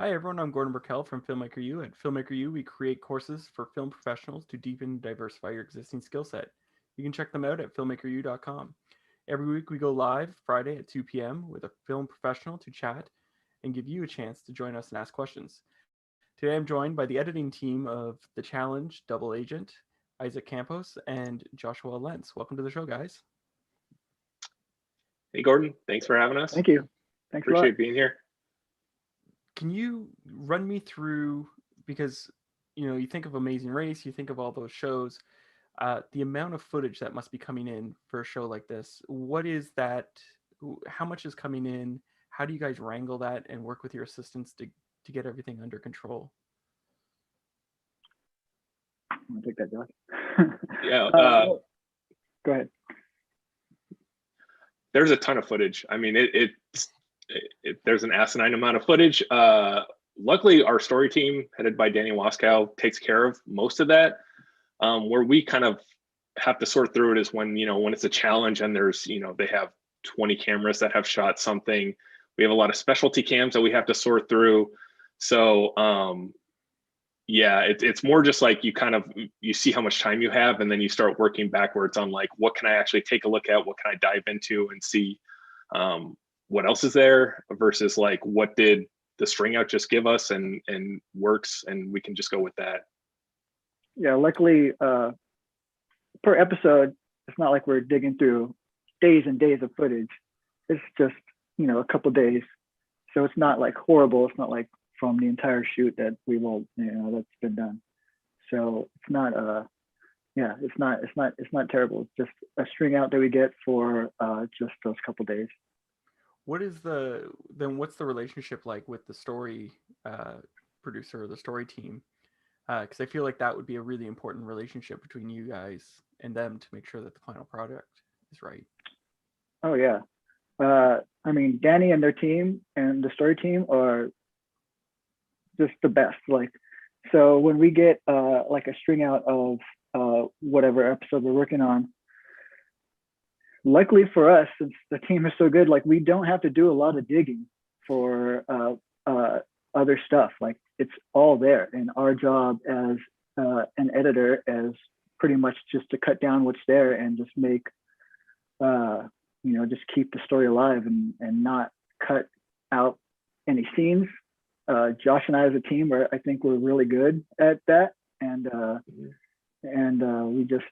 Hi everyone, I'm Gordon Burkell from Filmmaker U. At Filmmaker U, we create courses for film professionals to deepen and diversify your existing skill set. You can check them out at filmmakeru.com. Every week we go live Friday at 2 p.m. with a film professional to chat and give you a chance to join us and ask questions. Today I'm joined by the editing team of The Challenge, Double Agent, Isaac Campos, and Joshua Lentz. Welcome to the show, guys. Hey, Gordon, thanks for having us. Thank you. Thanks a lot. Appreciate being here. Can you run me through, because you think of Amazing Race, you think of all those shows, the amount of footage that must be coming in for a show like this. What is that? How much is coming in? How do you guys wrangle that and work with your assistants to get everything under control? I'm gonna take that, Josh. Yeah. Go ahead. There's a ton of footage. I mean, there's an asinine amount of footage. Luckily, our story team, headed by Danny Waskow, takes care of most of that. Where we kind of have to sort through it is when it's a challenge and there's they have 20 cameras that have shot something. We have a lot of specialty cams that we have to sort through. So yeah, it's more just like you see how much time you have, and then you start working backwards on like, what can I actually take a look at? What can I dive into and see what else is there versus like, what did the string out just give us and works, and we can just go with that. Yeah, luckily per episode, it's not like we're digging through days and days of footage. It's just, a couple days. So it's not like horrible. It's not like from the entire shoot that we will, that's been done. So it's not it's not terrible. It's just a string out that we get for just those couple days. What's the relationship like with the story producer or the story team? Because I feel like that would be a really important relationship between you guys and them to make sure that the final product is right. Oh yeah. I mean, Danny and their team and the story team are just the best. Like, so when we get like a string out of whatever episode we're working on, luckily for us, since the team is so good, like we don't have to do a lot of digging for other stuff. Like it's all there, and our job as an editor is pretty much just to cut down what's there and just make just keep the story alive and not cut out any scenes. Josh and I as a team I think we're really good at that, and we just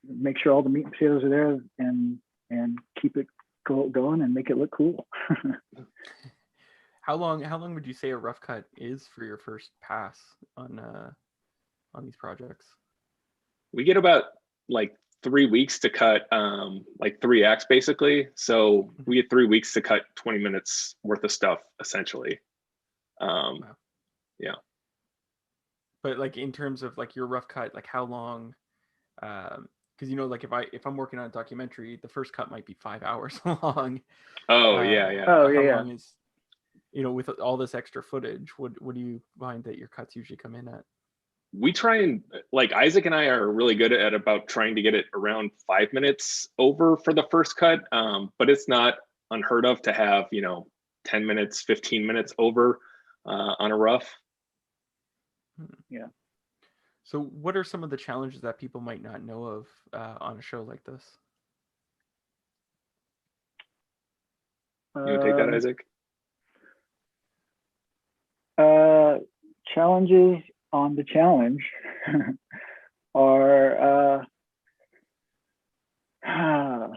make sure all the meat and potatoes are there and keep it going and make it look cool. How long would you say a rough cut is for your first pass on these projects? We get about like 3 weeks to cut like 3 acts basically. So we get 3 weeks to cut 20 minutes worth of stuff essentially. Wow. Yeah. But like in terms of like your rough cut, like how long? Because like if I'm working on a documentary, the first cut might be 5 hours long. Oh yeah. Oh how yeah. long is with all this extra footage? What do you find that your cuts usually come in at? We try and like Isaac and I are really good at about trying to get it around 5 minutes over for the first cut. But it's not unheard of to have 10 minutes, 15 minutes over on a rough. Yeah. So what are some of the challenges that people might not know of on a show like this? You want to take that, Isaac? Challenges on the challenge are I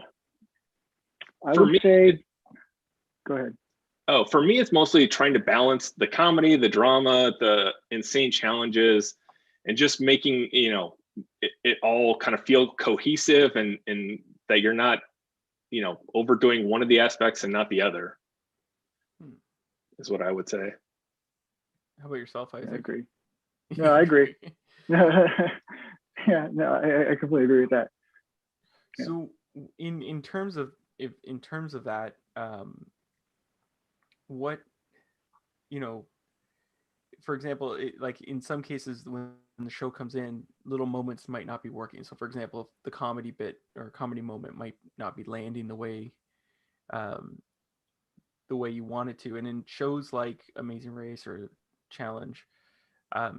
would say, go ahead. Oh, for me, it's mostly trying to balance the comedy, the drama, the insane challenges, and just making it all kind of feel cohesive and that you're not overdoing one of the aspects and not the other. Is what I would say. How about yourself, Isaac? I agree. No, I agree. Yeah, no, I completely agree with that. Yeah. So in terms of that, what for example, like in some cases when the show comes in, little moments might not be working. So for example, if the comedy bit or comedy moment might not be landing the way the way you want it to. And in shows like Amazing Race or Challenge,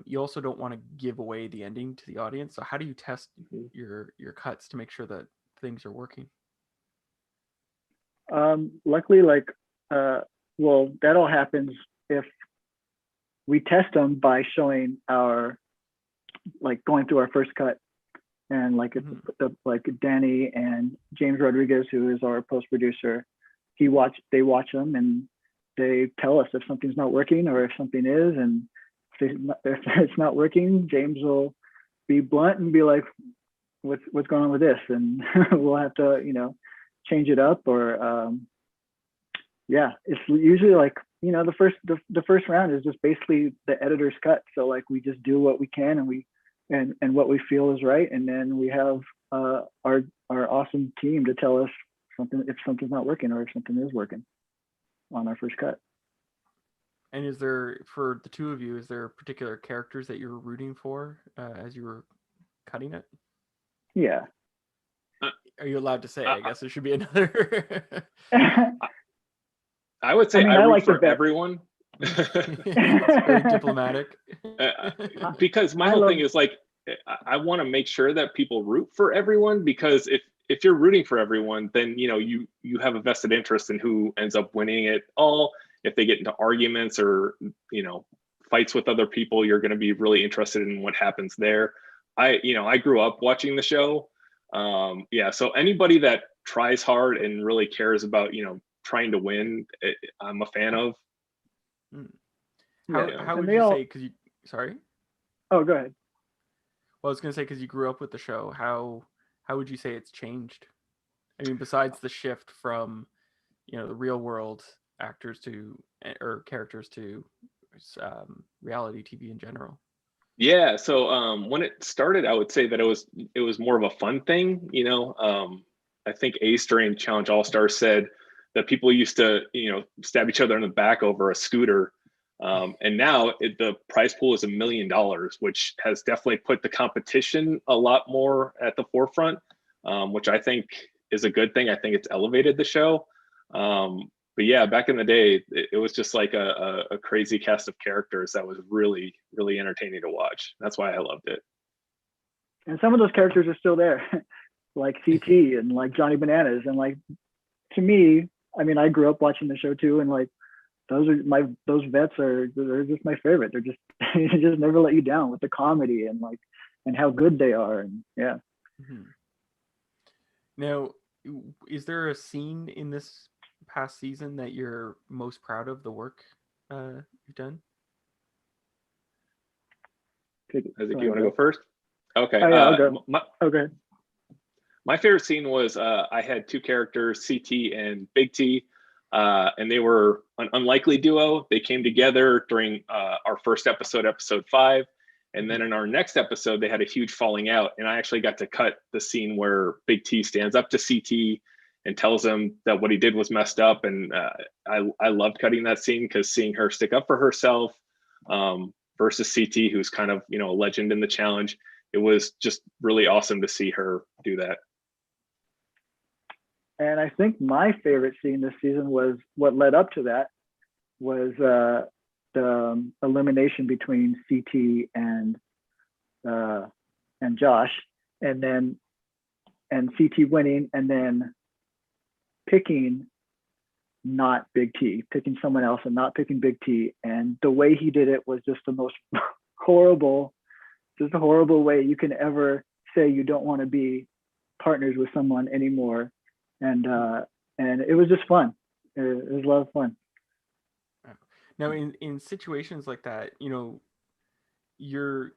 you also don't want to give away the ending to the audience. So how do you test your cuts to make sure that things are working? Luckily, like, well, that all happens if we test them by showing our, like, going through our first cut, and like like Danny and James Rodriguez, who is our post producer, they watch them and they tell us if something's not working or if something is, and if it's not working, James will be blunt and be like, what's going on with this, and we'll have to, you know, change it up, or yeah, it's usually like, you know, the first round is just basically the editor's cut. So like we just do what we can, and what we feel is right, and then we have our awesome team to tell us if something's not working or if something is working on our first cut. And is there, for the two of you, is there particular characters that you're rooting for as you were cutting it? Yeah. Are you allowed to say? I guess it should be another. I would say I like for everyone. It's very diplomatic. Because my whole thing is like, I want to make sure that people root for everyone, because if you're rooting for everyone, then, you know, you have a vested interest in who ends up winning it all. If they get into arguments or, you know, fights with other people, you're going to be really interested in what happens there. I grew up watching the show. Yeah, so anybody that tries hard and really cares about, you know, trying to win, I'm a fan of. How would you say, because you, sorry? Oh, go ahead. Well, I was going to say, because you grew up with the show, how would you say it's changed? I mean, besides the shift from, you know, the real world actors or characters to reality TV in general. Yeah, so when it started, I would say that it was more of a fun thing, you know. I think Ace during Challenge All Stars said that people used to, you know, stab each other in the back over a scooter, and now the prize pool is $1 million, which has definitely put the competition a lot more at the forefront, which I think is a good thing. I think it's elevated the show. But yeah, back in the day, it was just like a crazy cast of characters that was really, really entertaining to watch. That's why I loved it. And some of those characters are still there, like CT and like Johnny Bananas. And like, to me, I mean, I grew up watching the show too, and like those vets they're just my favorite. They're just they just never let you down with the comedy and how good they are. And yeah. Mm-hmm. Now, is there a scene in this past season that you're most proud of the work you've done? Isaac, you want to go first? Okay. Oh, yeah, I'll go. Okay. My favorite scene was I had two characters, CT and Big T, and they were an unlikely duo. They came together during our first episode 5, and then in our next episode they had a huge falling out, and I actually got to cut the scene where Big T stands up to CT and tells him that what he did was messed up. And I loved cutting that scene, because seeing her stick up for herself versus CT, who's kind of, you know, a legend in the challenge, it was just really awesome to see her do that. And I think my favorite scene this season was what led up to that, was the elimination between CT and Josh, and CT winning, and then picking not Big T, picking someone else and not picking Big T. And the way he did it was just the most horrible way you can ever say you don't want to be partners with someone anymore. And it was just fun. It was a lot of fun. Now, in situations like that, you know, you're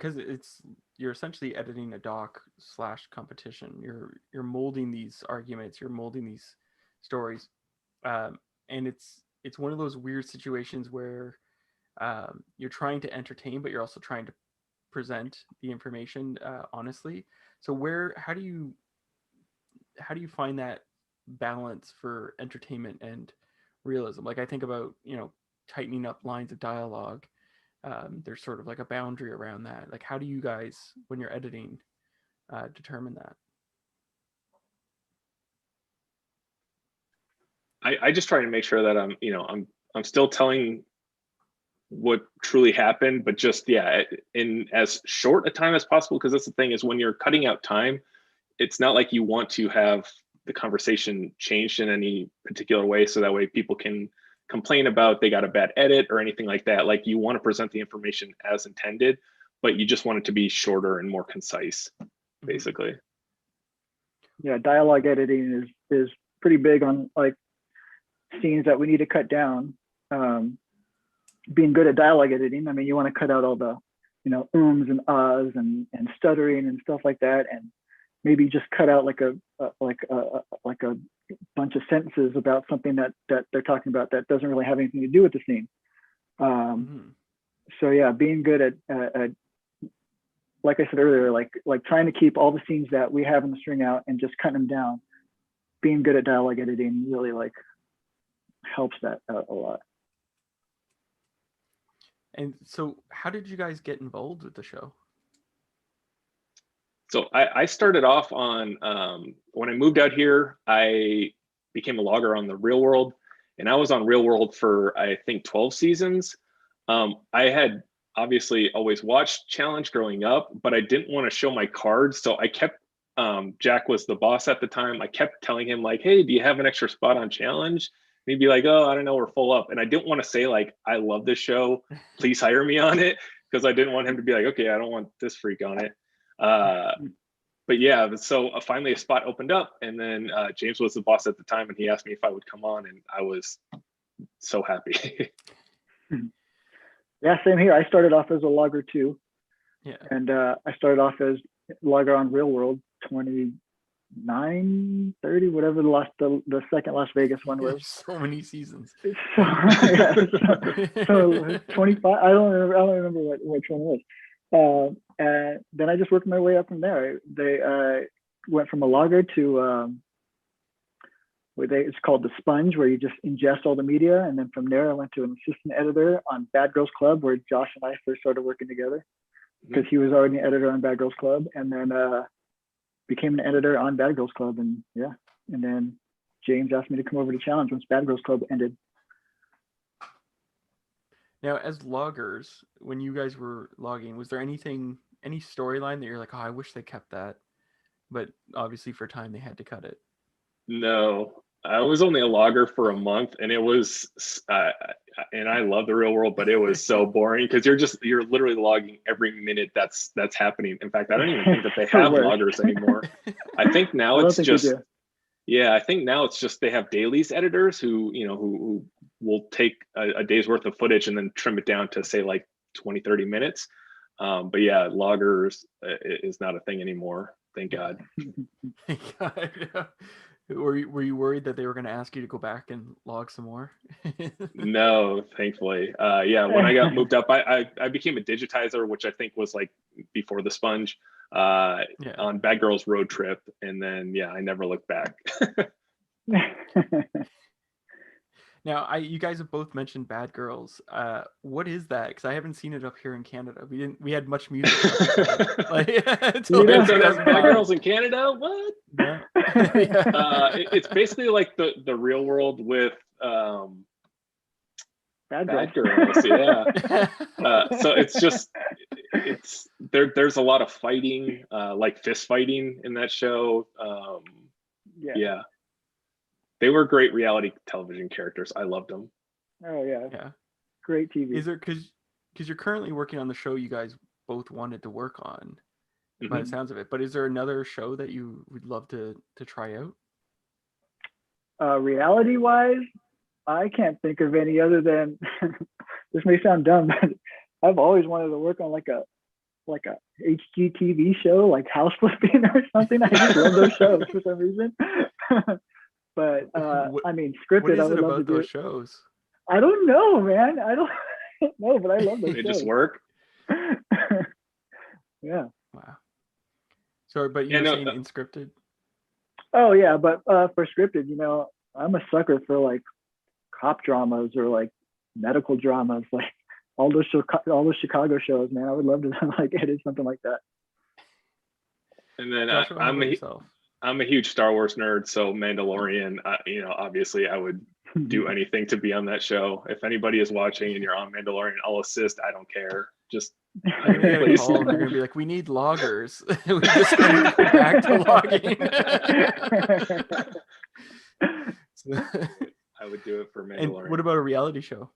essentially editing a doc / competition. You're molding these arguments, you're molding these stories, and it's one of those weird situations where you're trying to entertain, but you're also trying to present the information honestly. So how do you find that balance for entertainment and realism? Like, I think about, you know, tightening up lines of dialogue. There's sort of like a boundary around that. Like, how do you guys, when you're editing, determine that? I just try to make sure that I'm still telling what truly happened, but just in as short a time as possible, because that's the thing, is when you're cutting out time, it's not like you want to have the conversation changed in any particular way, so that way people can complain about they got a bad edit or anything like that. Like, you want to present the information as intended, but you just want it to be shorter and more concise, basically. Yeah, dialogue editing is pretty big on like scenes that we need to cut down. Being good at dialogue editing, I mean, you want to cut out all the, ums and ahs and stuttering and stuff like that, and maybe just cut out like a bunch of sentences about something that they're talking about that doesn't really have anything to do with the scene. So yeah, being good at like I said earlier, like trying to keep all the scenes that we have in the string out and just cutting them down. Being good at dialogue editing really like helps that out a lot. And so how did you guys get involved with the show? So I started off on, when I moved out here, I became a logger on the Real World, and I was on Real World for, I think, 12 seasons. I had obviously always watched Challenge growing up, but I didn't want to show my cards. So I kept, Jack was the boss at the time. I kept telling him like, hey, do you have an extra spot on Challenge? And he'd be like, oh, I don't know, we're full up. And I didn't want to say like, I love this show, please hire me on it, because I didn't want him to be like, okay, I don't want this freak on it. But yeah, so finally a spot opened up, and then James was the boss at the time, and he asked me if I would come on, and I was so happy. Yeah, same here. I started off as a logger too. Yeah. And I started off as logger on Real World 29, 30, whatever the second Las Vegas one was. So many seasons. So, yeah, so 25. I don't remember which one it was. And then I just worked my way up from there. They went from a logger to it's called the Sponge, where you just ingest all the media. And then from there, I went to an assistant editor on Bad Girls Club, where Josh and I first started working together, because he was already an editor on Bad Girls Club, and then became an editor on Bad Girls Club. And yeah, and then James asked me to come over to Challenge once Bad Girls Club ended. Now, as loggers, when you guys were logging, was there any storyline that you're like, oh, I wish they kept that, but obviously for time they had to cut it? No, I was only a logger for a month, and it was, and I love the Real World, but it was so boring, because you're literally logging every minute that's happening. In fact, I don't even think that they have loggers anymore. I think now it's just, yeah, I think now it's just they have dailies editors who will take a day's worth of footage and then trim it down to say like 20-30 minutes. But yeah, loggers is not a thing anymore. Thank God. Thank God. Yeah. Were you worried that they were going to ask you to go back and log some more? No, thankfully. Yeah, when I got moved up, I became a digitizer, which I think was like before the Sponge, on Bad Girls Road Trip. And then, yeah, I never looked back. Now, you guys have both mentioned Bad Girls. What is that? Because I haven't seen it up here in Canada. We had much music. So there's Bad Girls in Canada? What? Yeah. It's basically like the Real World with Bad Girls. Yeah. So there's a lot of fighting, like fist fighting in that show. Yeah. They were great reality television characters. I loved them. Oh yeah. Yeah. Great TV. Is there, because you're currently working on the show you guys both wanted to work on, by the sounds of it, but is there another show that you would love to try out? Reality wise, I can't think of any other than this may sound dumb, but I've always wanted to work on like a HGTV show, like House Flipping or something. I just love those shows for some reason. But I mean, scripted. What is I would it love about to do those it. shows? I don't know, man. I don't know, but I love those They shows. just work. Yeah. Wow. Sorry, but you're saying unscripted? Oh yeah, but for scripted, I'm a sucker for like cop dramas or like medical dramas, like all those Chicago shows, man. I would love to like edit something like that. And then Joshua, I'm yourself? I'm a huge Star Wars nerd, so Mandalorian, you know, obviously I would do anything to be on that show. If anybody is watching and you're on Mandalorian, I'll assist. I don't care. Just You're gonna get a please. call and they're gonna be like, "We need loggers." We just need to go back to logging. I would do it for Mandalorian. And what about a reality show?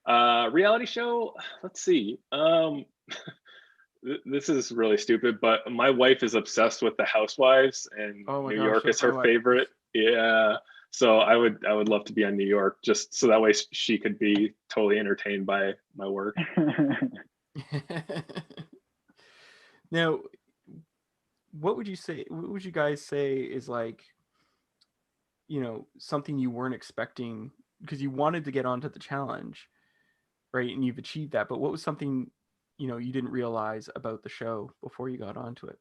Reality show, let's see. This is really stupid, but my wife is obsessed with the Housewives, and New York is her favorite. Yeah, so I would love to be on New York, just so that way she could be totally entertained by my work. Now, what would you guys say is, like, you know, something you weren't expecting, because you wanted to get onto the challenge, right? And you've achieved that, but what was something, you know, you didn't realize about the show before you got onto it?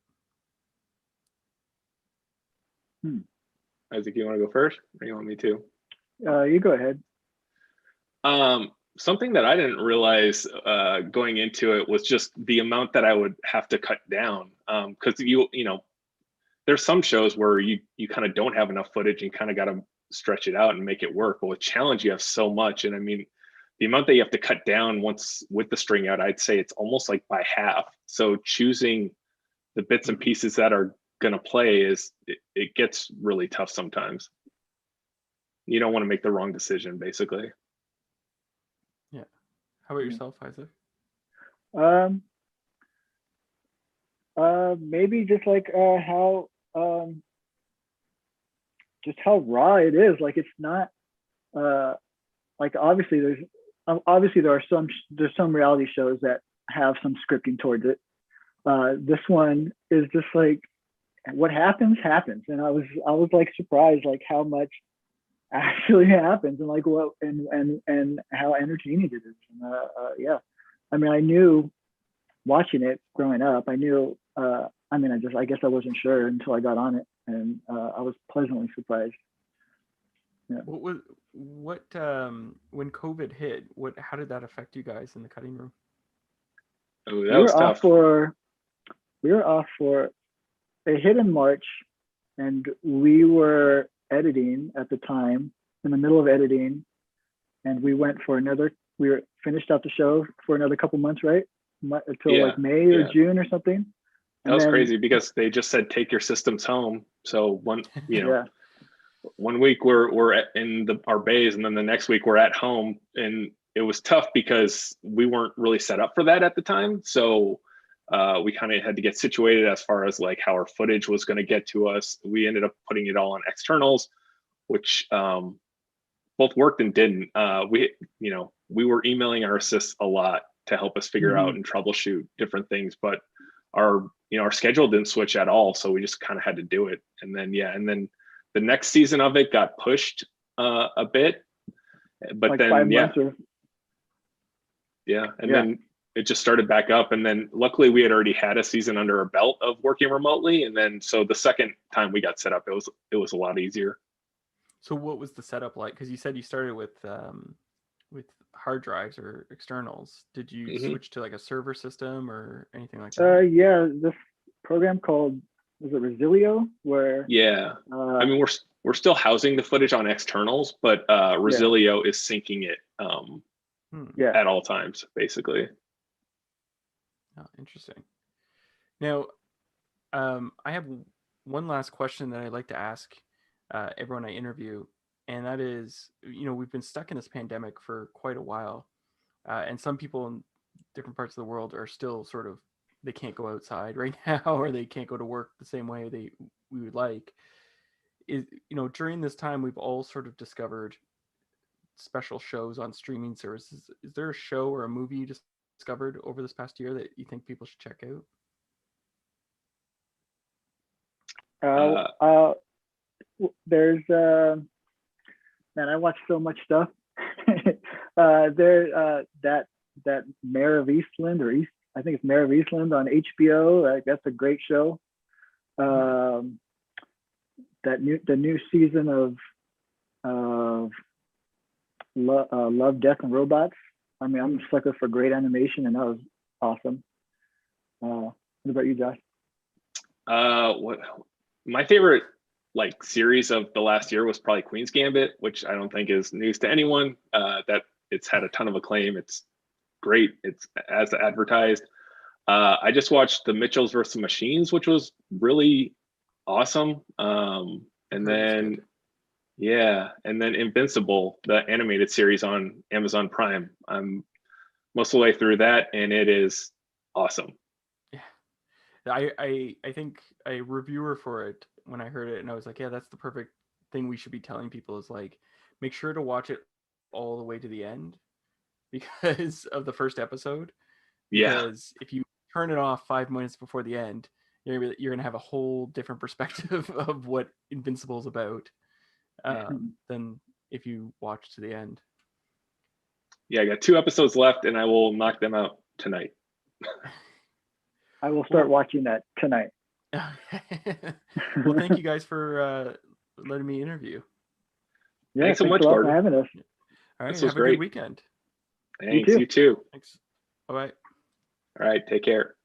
Isaac, you want to go first, or you want me to? You go ahead. Something that I didn't realize going into it was just the amount that I would have to cut down. Because you know, there's some shows where you kind of don't have enough footage and kind of got to stretch it out and make it work. But with challenge, you have so much, and I mean, the amount that you have to cut down once with the string out, I'd say it's almost like by half. So choosing the bits and pieces that are going to play it gets really tough sometimes. You don't want to make the wrong decision, basically. Yeah. How about yourself, Isaac? Maybe just like how raw it is. Like, it's not like, obviously there are some reality shows that have some scripting towards it. This one is just like, what happens, and I was like surprised, like how much actually happens, and like what and how entertaining it is. And, yeah, I mean, I knew watching it growing up. I knew. I mean, I guess I wasn't sure until I got on it, and I was pleasantly surprised. Yeah. When COVID hit, how did that affect you guys in the cutting room? Oh, that was tough. We were off for. It hit in March, and we were editing at the time, in the middle of editing, and we went for we were finished out the show for another couple months, right? Until like May or June or something. That was crazy, because they just said, take your systems home. So one week we're in our bays, and then the next week we're at home, and it was tough because we weren't really set up for that at the time. So we kind of had to get situated as far as like how our footage was going to get to us. We ended up putting it all on externals, which both worked and didn't. We were emailing our assists a lot to help us figure out and troubleshoot different things, but our schedule didn't switch at all. So we just kind of had to do it. And then the next season of it got pushed a bit, but like then then it just started back up. And then luckily we had already had a season under our belt of working remotely. And then, so the second time we got set up, it was a lot easier. So what was the setup like? Because you said you started with hard drives or externals. Did you switch to like a server system or anything like that? Yeah, this program called, was it Resilio? Where I mean, we're still housing the footage on externals, but Resilio is syncing it at all times, basically. Oh, interesting. Now, I have one last question that I'd like to ask everyone I interview, and that is, we've been stuck in this pandemic for quite a while, and some people in different parts of the world are still sort of, they can't go outside right now, or they can't go to work the same way we would like. During this time, we've all sort of discovered special shows on streaming services. Is there a show or a movie you discovered over this past year that you think people should check out? There's man, I watch so much stuff. That Mayor of Eastland, I think it's Mayor of Eastland on HBO. Like, that's a great show. The new season of Love, Death, and Robots. I mean, I'm a sucker for great animation, and that was awesome. What about you, Josh? my favorite like series of the last year was probably Queen's Gambit, which I don't think is news to anyone. That it's had a ton of acclaim. It's great. It's as advertised. I just watched the Mitchells versus Machines, which was really awesome. And then and then Invincible, the animated series on Amazon Prime. I'm most of the way through that, and it is awesome. Yeah, I think a reviewer for it, when I heard it, and I was like, yeah, that's the perfect thing we should be telling people, is like, make sure to watch it all the way to the end because of the first episode. Because if you turn it off 5 minutes before the end, you're gonna have a whole different perspective of what Invincible is about than if you watch to the end. Yeah, I got 2 episodes left, and I will knock them out tonight. I will start watching that tonight. Well, thank you guys for letting me interview. Yeah, thanks so much, for Gordon. having us. All right, this have was a great. good weekend. Thanks, you too. Thanks. Bye-bye. All right, take care.